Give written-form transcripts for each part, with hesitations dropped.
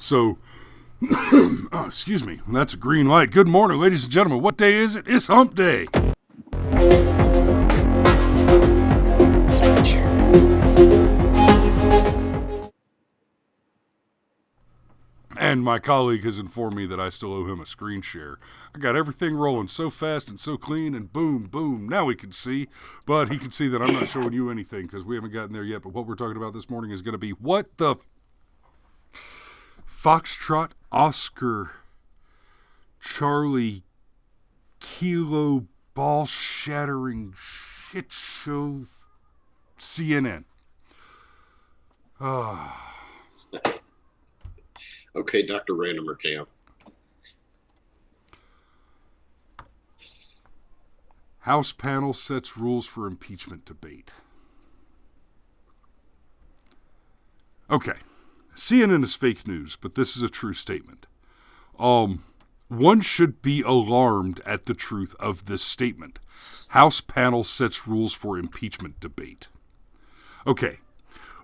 So, excuse me, that's a green light. Good morning, ladies and gentlemen. What day is it? It's hump day. And my colleague has informed me that I still owe him a screen share. I got everything rolling so fast and so clean, and boom, boom, now we can see. But he can see that I'm not showing you anything because we haven't gotten there yet. But what we're talking about this morning is going to be what the Foxtrot Oscar Charlie Kilo ball shattering shit show CNN. Okay, Dr. Randomer Camp. House panel sets rules for impeachment debate. Okay, CNN is fake news, but this is a true statement. One should be alarmed at the truth of this statement. House panel sets rules for impeachment debate. Okay,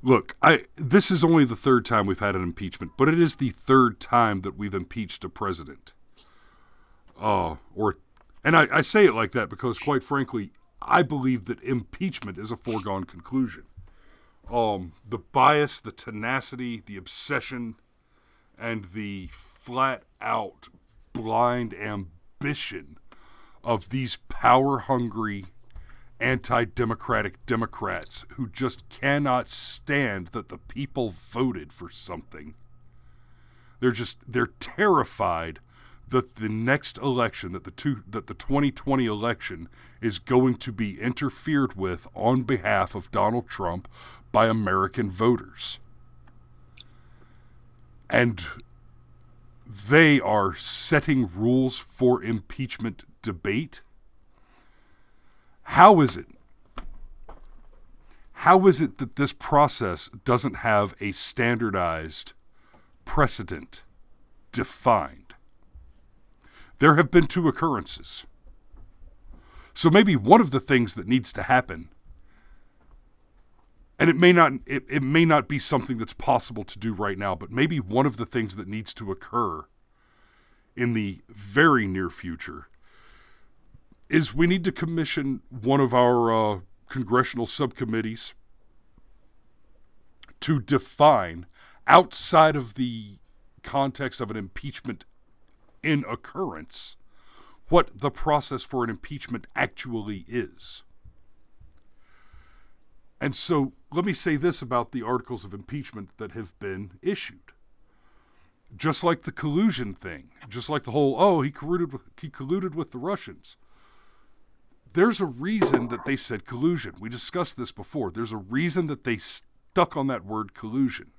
look, this is only the third time we've had an impeachment, but it is the third time that we've impeached a president. And I say it like that because, quite frankly, I believe that impeachment is a foregone conclusion. The bias, the tenacity, the obsession, and the flat-out blind ambition of these power-hungry, anti-democratic Democrats who just cannot stand that the people voted for something. They're terrified that the next election, that the 2020 election is going to be interfered with on behalf of Donald Trump by American voters. And they are setting rules for impeachment debate. How is it that this process doesn't have a standardized precedent defined? There have been two occurrences. So maybe one of the things that needs to happen, and it may not be something that's possible to do right now, but maybe one of the things that needs to occur in the very near future is we need to commission one of our congressional subcommittees to define, outside of the context of an impeachment in occurrence, what the process for an impeachment actually is. And so let me say this about the articles of impeachment that have been issued. Just like the collusion thing, just like the whole, he colluded with the Russians. There's a reason that they said collusion. We discussed this before. There's a reason that they stuck on that word collusion.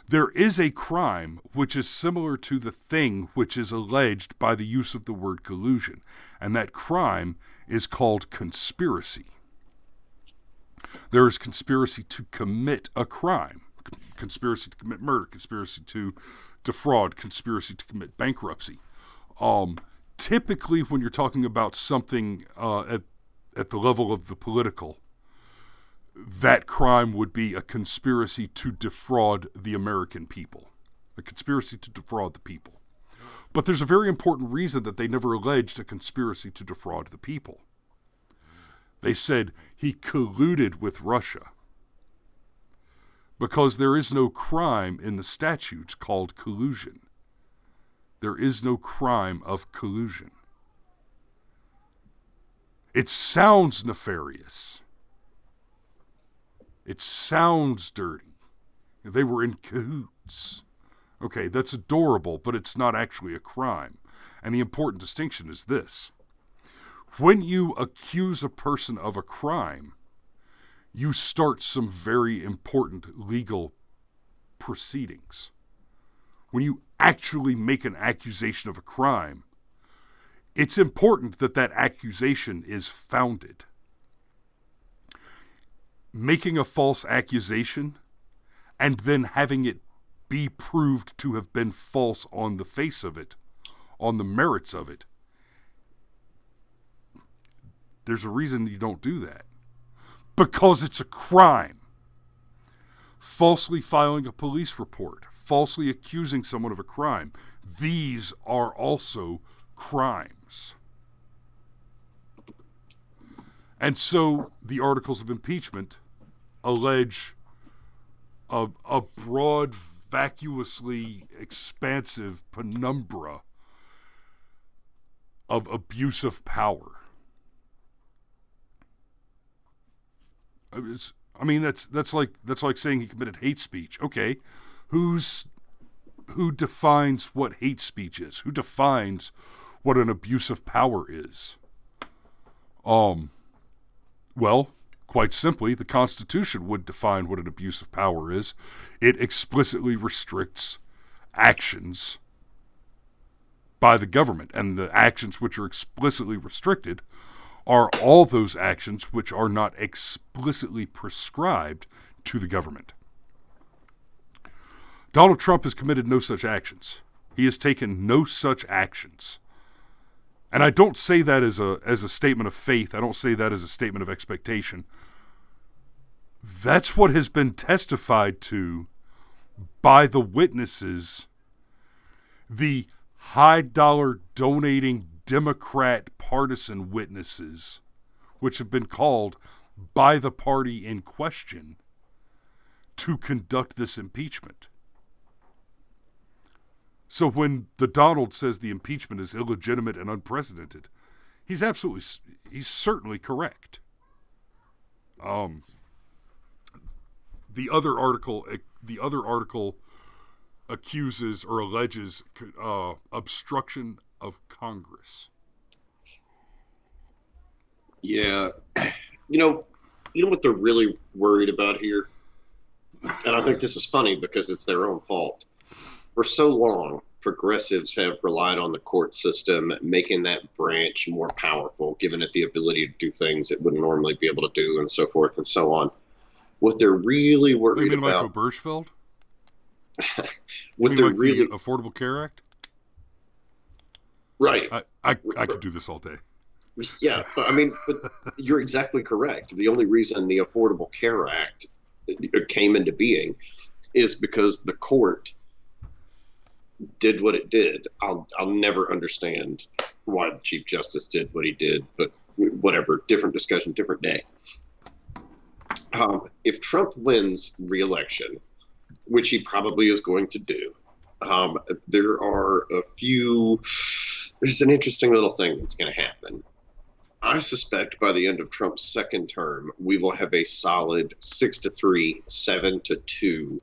There is a crime which is similar to the thing which is alleged by the use of the word collusion, and that crime is called conspiracy. There is conspiracy to commit a crime, conspiracy to commit murder, conspiracy to defraud, conspiracy to commit bankruptcy. Typically, when you're talking about something at the level of the political, that crime would be a conspiracy to defraud the American people, a conspiracy to defraud the people. But there's a very important reason that they never alleged a conspiracy to defraud the people. They said he colluded with Russia because there is no crime in the statutes called collusion. There is no crime of collusion. It sounds nefarious. It sounds dirty. They were in cahoots. Okay, that's adorable, but it's not actually a crime. And the important distinction is this. When you accuse a person of a crime, you start some very important legal proceedings. When you actually make an accusation of a crime, it's important that that accusation is founded. Making a false accusation and then having it be proved to have been false on the face of it, on the merits of it, there's a reason you don't do that. Because it's a crime. Falsely filing a police report, falsely accusing someone of a crime. These are also crimes. And so the articles of impeachment allege a broad, vacuously expansive penumbra of abuse of power. That's like saying he committed hate speech. Okay, who defines what hate speech is? Who defines what an abuse of power is? Well, quite simply, the Constitution would define what an abuse of power is. It explicitly restricts actions by the government, and the actions which are explicitly restricted are all those actions which are not explicitly prescribed to the government. Donald Trump has committed no such actions. He has taken no such actions. And I don't say that as a statement of faith. I don't say that as a statement of expectation. That's what has been testified to by the witnesses, the high-dollar donating Democrat partisan witnesses, which have been called by the party in question to conduct this impeachment. So when the Donald says the impeachment is illegitimate and unprecedented, he's certainly correct. The other article accuses or alleges obstruction of Congress. Yeah, you know what they're really worried about here, and I think this is funny because it's their own fault. For so long, progressives have relied on the court system, making that branch more powerful, giving it the ability to do things it wouldn't normally be able to do, and so forth and so on. What they're really worried about... Michael Birchfeld? What they're really... the Affordable Care Act? Right. I could do this all day. Yeah, but you're exactly correct. The only reason the Affordable Care Act came into being is because the court did what it did. I'll never understand why the Chief Justice did what he did, but whatever, different discussion, different day. If Trump wins re-election, which he probably is going to do, there's an interesting little thing that's going to happen. I suspect by the end of Trump's second term, we will have a solid 6-3, 7-2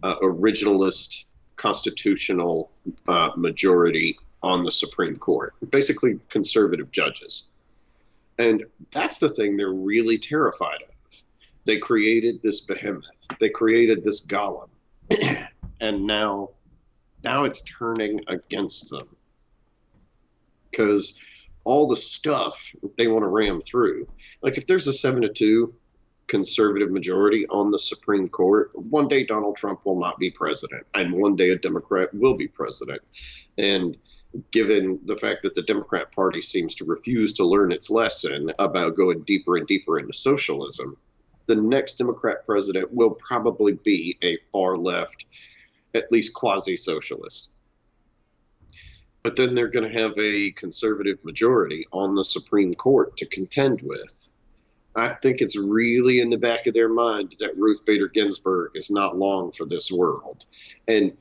originalist constitutional majority on the Supreme Court, basically conservative judges. And that's the thing they're really terrified of. They created this behemoth. They created this golem. And now it's turning against them. Because all the stuff they want to ram through, like if there's a 7-2 conservative majority on the Supreme Court, one day Donald Trump will not be president, and one day a Democrat will be president. And given the fact that the Democrat Party seems to refuse to learn its lesson about going deeper and deeper into socialism, the next Democrat president will probably be a far left, at least quasi-socialist. But then they're going to have a conservative majority on the Supreme Court to contend with. I think it's really in the back of their mind that Ruth Bader Ginsburg is not long for this world, and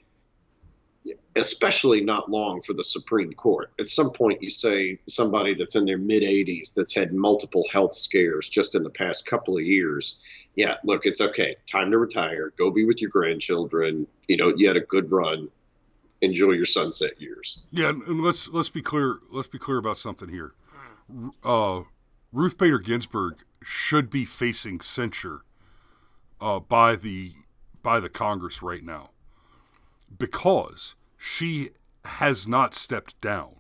especially not long for the Supreme Court. At some point, you say somebody that's in their mid-80s that's had multiple health scares just in the past couple of years, yeah, look, it's okay. Time to retire. Go be with your grandchildren. You had a good run. Enjoy your sunset years. Yeah, and let's be clear. Let's be clear about something here. Ruth Bader Ginsburg should be facing censure by the Congress right now because she has not stepped down.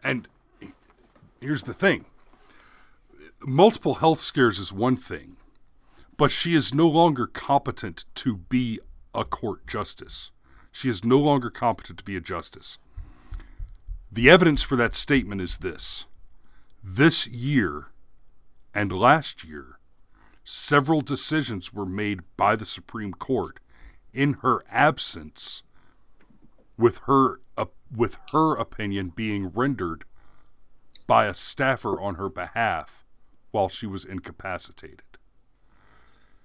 And here's the thing: multiple health scares is one thing, but she is no longer competent to be a court justice. She is no longer competent to be a justice. The evidence for that statement is this. This year and last year, several decisions were made by the Supreme Court in her absence, with her opinion being rendered by a staffer on her behalf while she was incapacitated.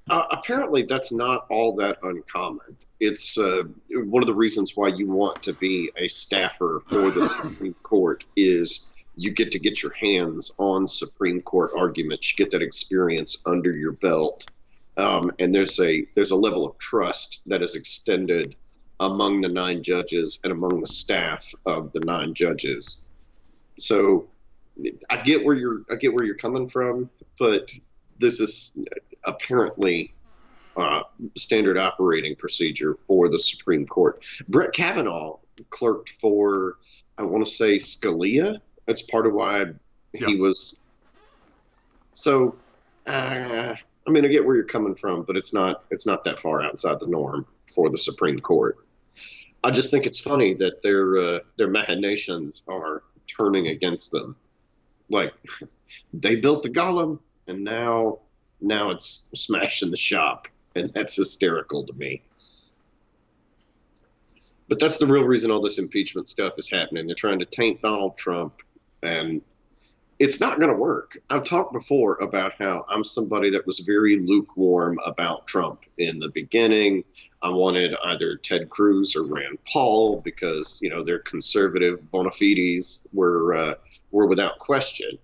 Apparently, that's not all that uncommon. It's one of the reasons why you want to be a staffer for the Supreme Court is you get your hands on Supreme Court arguments. You get that experience under your belt, and there's a level of trust that is extended among the 9 judges and among the staff of the 9 judges. So I get where you're coming from, but this is apparently standard operating procedure for the Supreme Court. Brett Kavanaugh clerked for, I want to say, Scalia. That's part of why he was. So, I mean, I get where you're coming from, but it's not that far outside the norm for the Supreme Court. I just think it's funny that their machinations are turning against them. Like, they built the golem, and now it's smashed in the shop, and that's hysterical to me. But that's the real reason all this impeachment stuff is happening. They're trying to taint Donald Trump, and it's not going to work. I've talked before about how I'm somebody that was very lukewarm about Trump in the beginning. I wanted either Ted Cruz or Rand Paul because, you know, their conservative bona fides were without question.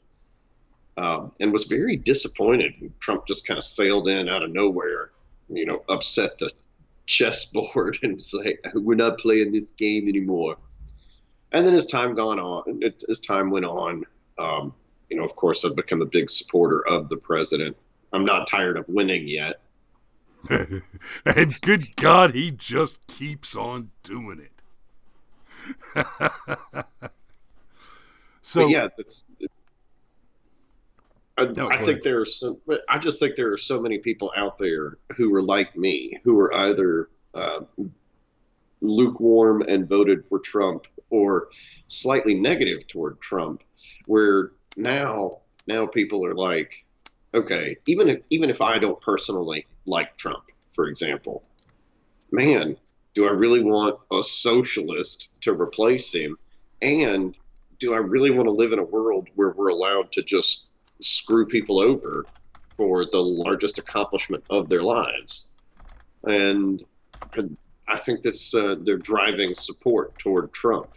And was very disappointed. Trump just kind of sailed in out of nowhere, you know, upset the chessboard and was like, we're not playing this game anymore. And then as time went on, you know, of course, I've become a big supporter of the president. I'm not tired of winning yet. And good God, he just keeps on doing it. So but yeah, I think there are some. I just think there are so many people out there who are like me, who are either lukewarm and voted for Trump, or slightly negative toward Trump. Where now people are like, okay, even if I don't personally like Trump, for example, man, do I really want a socialist to replace him? And do I really want to live in a world where we're allowed to just screw people over for the largest accomplishment of their lives? And I think that's their driving support toward Trump.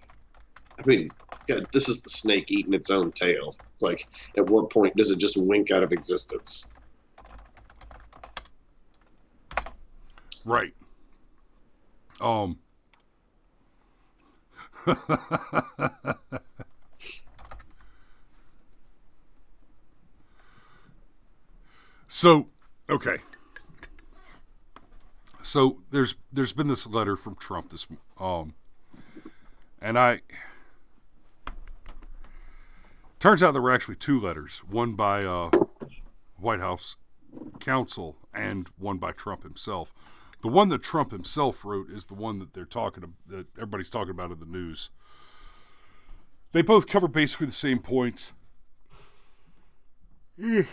I mean, God, this is the snake eating its own tail. Like, at what point does it just wink out of existence? Right. So, okay. So there's been this letter from Trump and turns out there were actually 2 letters, one by White House counsel and one by Trump himself. The one that Trump himself wrote is the one that that everybody's talking about in the news. They both cover basically the same points. The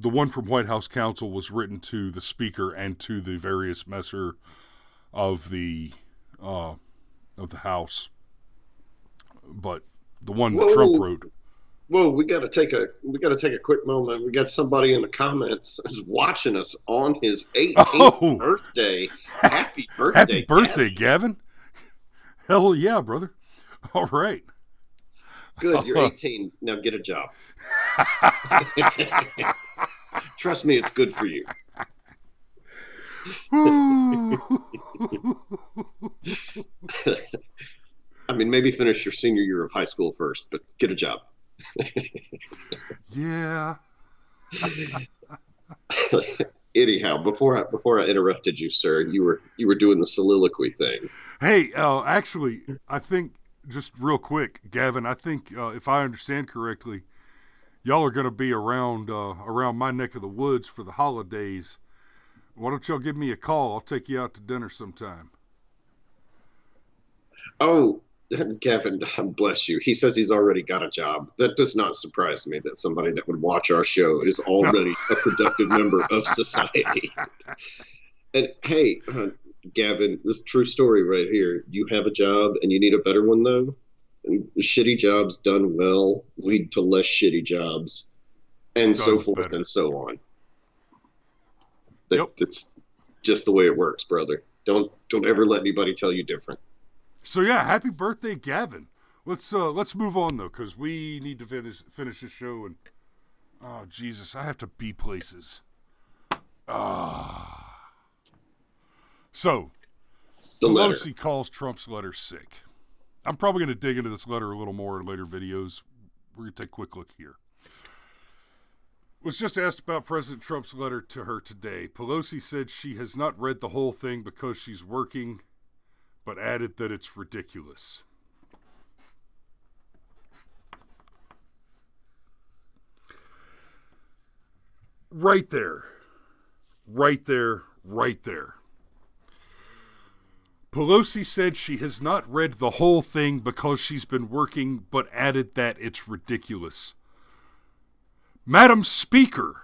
one from White House counsel was written to the Speaker and to the various messer of the House, but the one that Trump wrote. Whoa, we got to take a quick moment. We got somebody in the comments who's watching us on his 18th birthday. Happy birthday! Happy birthday, Gavin! Hell yeah, brother! All right. Good, you're 18. Now get a job. Trust me, it's good for you. I mean, maybe finish your senior year of high school first, but get a job. Yeah. Anyhow, before I interrupted you, sir, you were doing the soliloquy thing. Hey, actually, I think just real quick, Gavin. I think if I understand correctly, y'all are going to be around my neck of the woods for the holidays. Why don't y'all give me a call? I'll take you out to dinner sometime. Oh, Gavin, bless you. He says he's already got a job. That does not surprise me that somebody that would watch our show is already a productive member of society. And hey, Gavin, this true story right here. You have a job and you need a better one, though. And shitty jobs done well lead to less shitty jobs, and so Done forth better. and so on. Yep. That's just the way it works, brother. Don't ever let anybody tell you different. So yeah, happy birthday, Gavin. Let's move on though, because we need to finish this show. And oh Jesus, I have to be places. Ah. So The letter. Pelosi calls Trump's letter sick. I'm probably going to dig into this letter a little more in later videos. We're going to take a quick look here. Was just asked about President Trump's letter to her today. Pelosi said she has not read the whole thing because she's working, but added that it's ridiculous. Right there. Right there. Right there. Pelosi said she has not read the whole thing because she's been working, but added that it's ridiculous. Madam Speaker,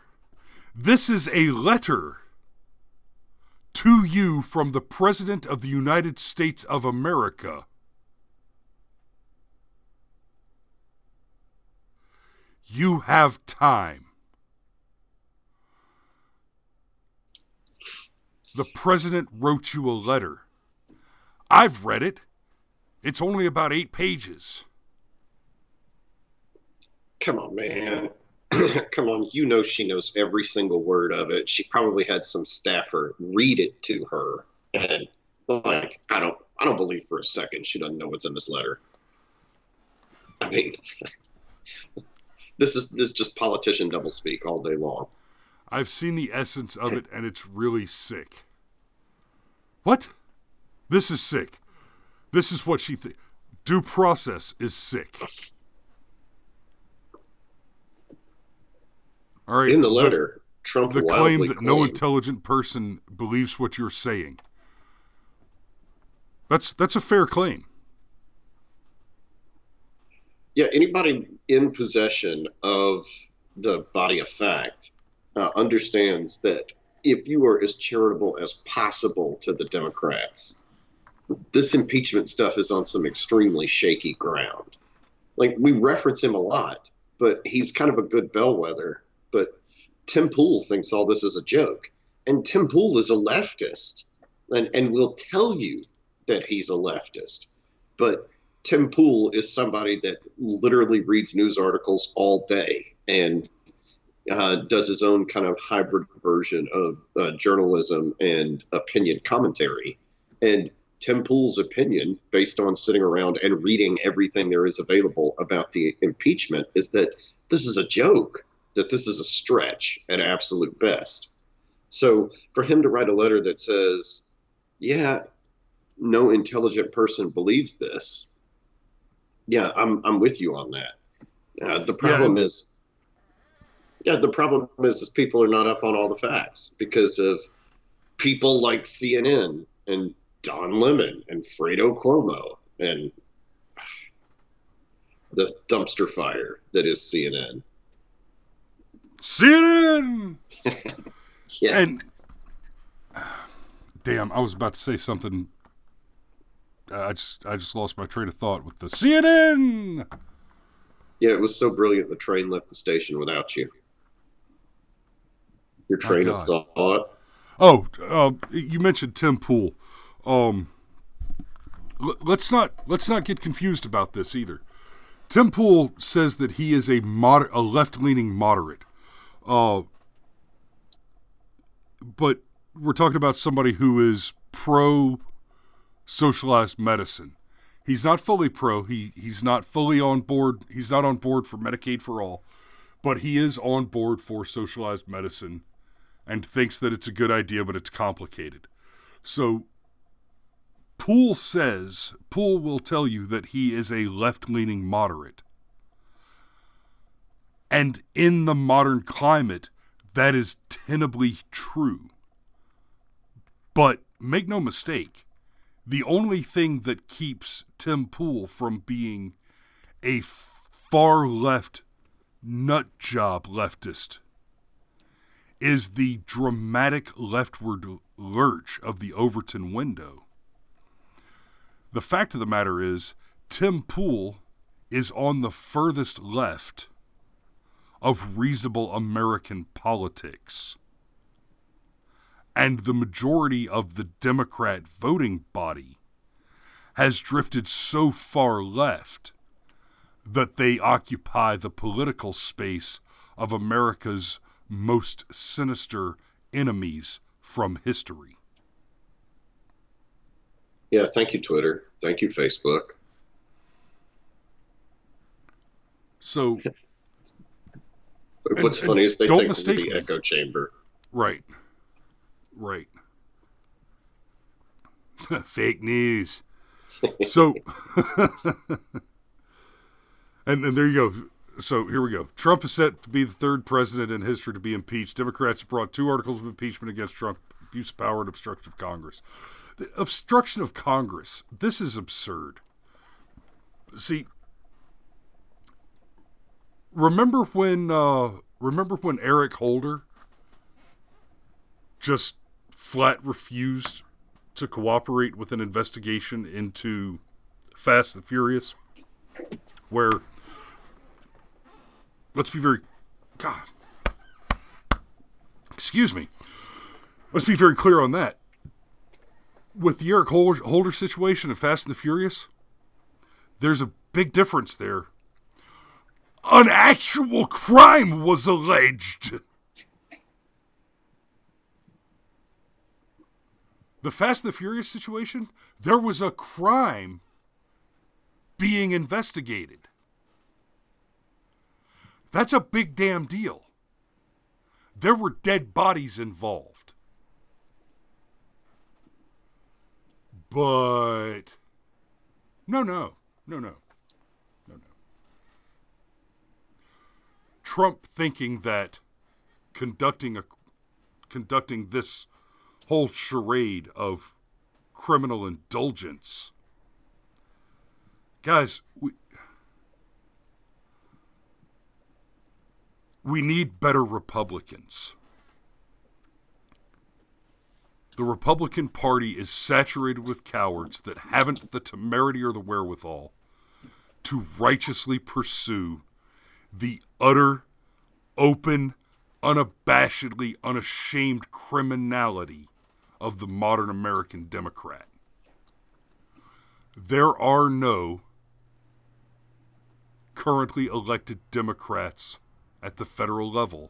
this is a letter to you from the President of the United States of America. You have time. The President wrote you a letter. I've read it. It's only about 8 pages. Come on, man. Come on, you know she knows every single word of it. She probably had some staffer read it to her, and like I don't believe for a second she doesn't know what's in this letter. I mean, this is just politician doublespeak all day long. I've seen the essence of it, and it's really sick. What? This is sick. This is what she thinks. Due process is sick. All right. In the letter, Trump The claim wildly that no claimed. intelligent person believes what you're saying. That's a fair claim. Yeah, anybody in possession of the body of fact understands that if you are as charitable as possible to the Democrats, this impeachment stuff is on some extremely shaky ground. Like, we reference him a lot, but he's kind of a good bellwether. But Tim Poole thinks all this is a joke. And Tim Poole is a leftist and will tell you that he's a leftist. But Tim Poole is somebody that literally reads news articles all day and does his own kind of hybrid version of journalism and opinion commentary. And Tim Poole's opinion, based on sitting around and reading everything there is available about the impeachment, is that this is a joke, that this is a stretch at absolute best. So for him to write a letter that says, yeah, no intelligent person believes this, yeah, I'm with you on that. The Yeah, problem is, yeah, the problem is people are not up on all the facts because of people like CNN and Don Lemon and Fredo Cuomo and the dumpster fire that is CNN. CNN. Yeah, And damn, I was about to say something. I just lost my train of thought with the CNN. yeah, it was so brilliant the train left the station without you. Your My train of God. thought. Oh, you mentioned Tim Poole. Um, let's not get confused about this either. Tim Poole says that he is a left-leaning moderate. Uh, but we're talking about somebody who is pro socialized medicine. He's not fully pro. He's not fully on board. He's not on board for Medicaid for all, but he is on board for socialized medicine and thinks that it's a good idea, but it's complicated. So Poole will tell you that he is a left-leaning moderate. And in the modern climate, that is tenably true. But make no mistake, the only thing that keeps Tim Poole from being a far left nutjob leftist is the dramatic lurch of the Overton window. The fact of the matter is, Tim Poole is on the furthest left of reasonable American politics. And the majority of the Democrat voting body has drifted so far left that they occupy the political space of America's most sinister enemies from history. Yeah, thank you, Twitter. Thank you, Facebook. So, what's funny is they don't think we're mistake the me. echo chamber. Right. Fake news. So, and there you go. So here we go. Trump is set to be the third president in history to be impeached. Democrats have brought 2 articles of impeachment against Trump: abuse of power and obstruction of Congress. The obstruction of Congress. This is absurd. See, remember when Eric Holder just flat refused to cooperate with an investigation into Fast and Furious, where, let's be very clear on that. With the Eric Holder situation in Fast and the Furious, there's a big difference there. An actual crime was alleged. The Fast and the Furious situation, there was a crime being investigated. That's a big damn deal. There were dead bodies involved. But no. Trump thinking that conducting this whole charade of criminal indulgence. Guys, we need better Republicans. The Republican Party is saturated with cowards that haven't the temerity or the wherewithal to righteously pursue the utter, open, unabashedly unashamed criminality of the modern American Democrat. There are no currently elected Democrats at the federal level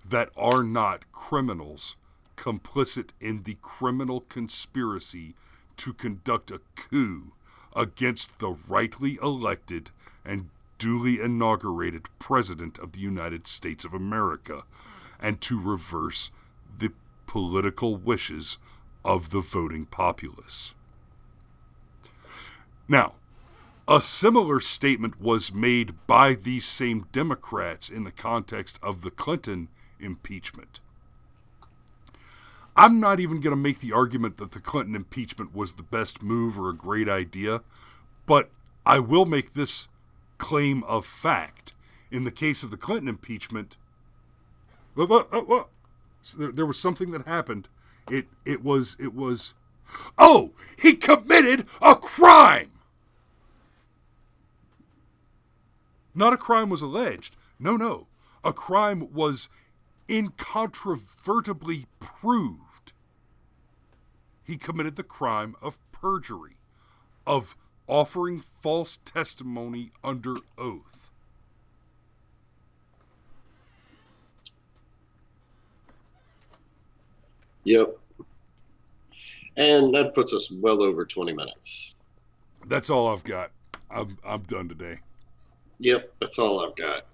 that are not criminals complicit in the criminal conspiracy to conduct a coup against the rightly elected and duly inaugurated President of the United States of America, and to reverse the political wishes of the voting populace. Now, a similar statement was made by these same Democrats in the context of the Clinton impeachment. I'm not even going to make the argument that the Clinton impeachment was the best move or a great idea, but I will make this claim of fact. In the case of the Clinton impeachment, there was something that happened. It was, oh, he committed a crime! Not a crime was alleged. No. A crime was incontrovertibly proved. He committed the crime of perjury, of offering false testimony under oath. Yep. And that puts us well over 20 minutes. That's all I've got. I'm done today. Yep, that's all I've got.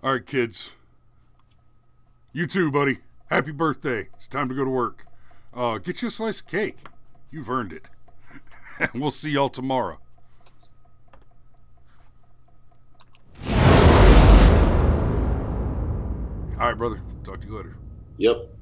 All right, kids. You too, buddy. Happy birthday. It's time to go to work. Get you a slice of cake. You've earned it. And we'll see y'all tomorrow. All right, brother. Talk to you later. Yep.